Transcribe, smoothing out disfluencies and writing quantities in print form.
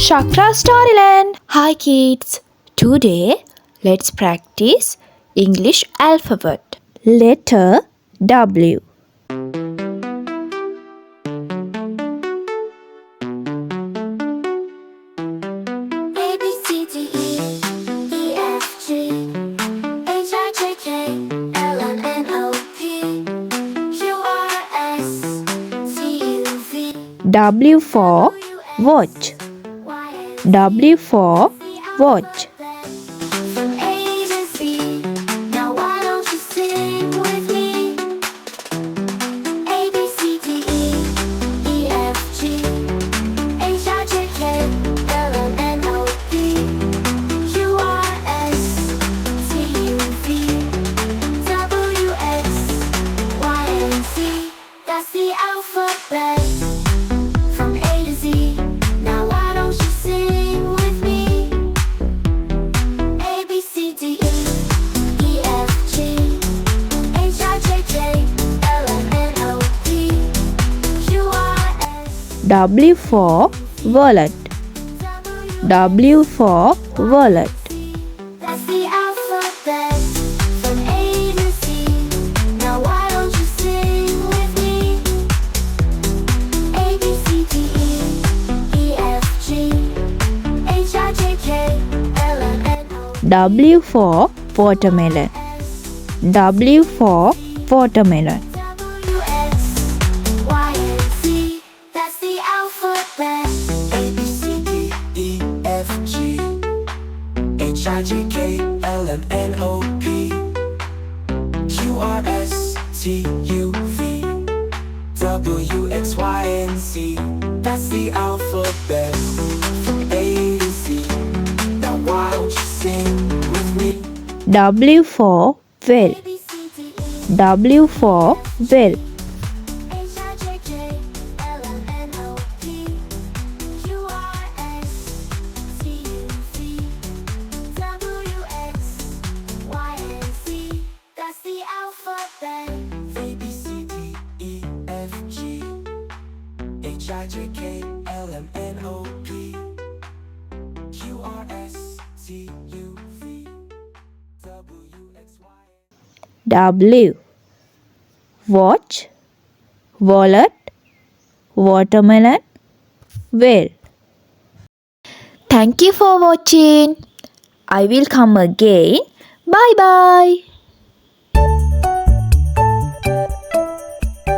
Shakra Storyland. Hi kids. Today let's practice English alphabet. Letter W. A B C D E E F G H I J K L M N O P Q R S T U V W for watch. Y and W for watch. from A to Z. Now why don't you sing with me? A B C D E E F G H I J K L M N O P Q R S T U V W X Y and Z. That's the alphabet from A to Z. Now why don't you sing with me? A B C D E E F G H I J K L M N O P Q R S W for wallet. W for wallet. That's the alphabet from A to Z. Now why don't you sing with me? A B C D E E F G H I J K L M N O W for watermelon. W for watermelon. W X Y and Z. That's the alphabet. A B C D E F G H I J K L M N O P Q R S T U V W X Y and Z. That's the alphabet from A to Z. Now why don't you sing with me? W for well. A B C D E W for well. H I J K L M N O P Q R S T U V W X Y and Z. That's the alphabet. A B C D E F G H I J K L M N O P Q R S T U V W X Y. W. Watch, wallet, watermelon, well. Thank you for watching. I will come again. Bye bye.